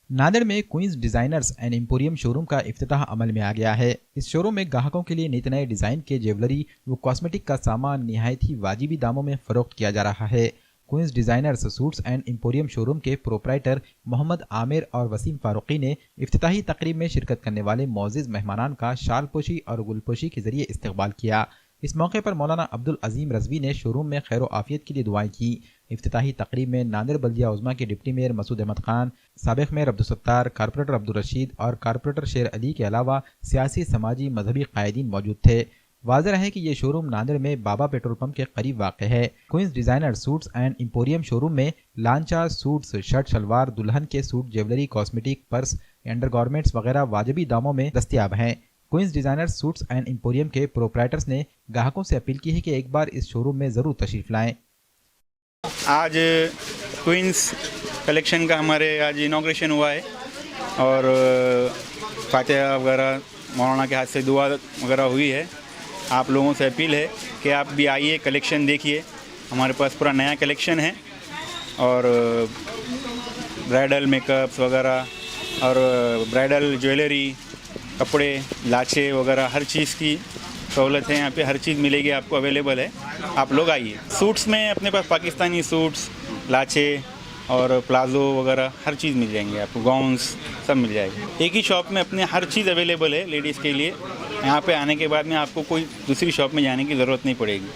नांदेड़ में Queens designers and emporium showroom का इफ्तिताह अमल में आ गया है। इस शोरूम में ग्राहकों के लिए नित नए डिजाइन के ज्वेलरी व कॉस्मेटिक का सामान निहायत ही वाजिबी दामों में फरोख्त किया जा रहा है। Queens designers suits and emporium showroom के प्रोप्राइटर मोहम्मद आमिर और वसीम फारूकी ने इफ्तिताही तकरीब में शिरकत करने वाले मोअज़्ज़िज़ मेहमानान का शालपोशी और गुलपोशी के जरिए इस्तकबाल किया। इस मौके पर मौलाना अब्दुल अजीम रजवी ने शोरूम में खैर आफियत के लिए दुआएं की। इफ्तिताही तकरीब में नांदेड़ बल्दिया उज़्मा के डिप्टी मेयर मसूद अहमद खान, साबिक मेयर अब्दुल सत्तार, कारपोरेटर अब्दुल रशीद और कारपोरेटर शेर अली के अलावा सियासी समाजी मजहबी कायदीन मौजूद थे। वाज़ेह है कि ये शोरूम नांदेड़ में बाबा पेट्रोल पंप के करीब वाक़ है। Queens designer suits and emporium showroom में लांचा सूट्स, शर्ट शलवार, दुल्हन के suit, jewellery, cosmetic, purse, undergarments वगैरह वाजिबी दामों में दस्तयाब हैं। Queens designer suits and emporium के प्रोप्राइटर्स ने ग्राहकों से अपील की है कि एक बार इस शोरूम में ज़रूर तशरीफ़ लाएं। आज क्वींस कलेक्शन का हमारे आज इनॉग्रेशन हुआ है और फातिहा वगैरह मौलाना के हाथ से दुआ वगैरह हुई है। आप लोगों से अपील है कि आप भी आइए, कलेक्शन देखिए। हमारे पास पूरा नया कलेक्शन है और ब्राइडल मेकअप्स वगैरह और ब्राइडल ज्वेलरी, कपड़े, लाचे वगैरह हर चीज़ की सहूलत है। यहाँ पे हर चीज़ मिलेगी, आपको अवेलेबल है। आप लोग आइए। सूट्स में अपने पास पाकिस्तानी सूट्स, लाचे और प्लाज़ो वगैरह हर चीज़ मिल जाएंगे आपको, गाउन्स सब मिल जाएगी। एक ही शॉप में अपने हर चीज़ अवेलेबल है लेडीज़ के लिए। यहाँ पे आने के बाद में आपको कोई दूसरी शॉप में जाने की ज़रूरत नहीं पड़ेगी।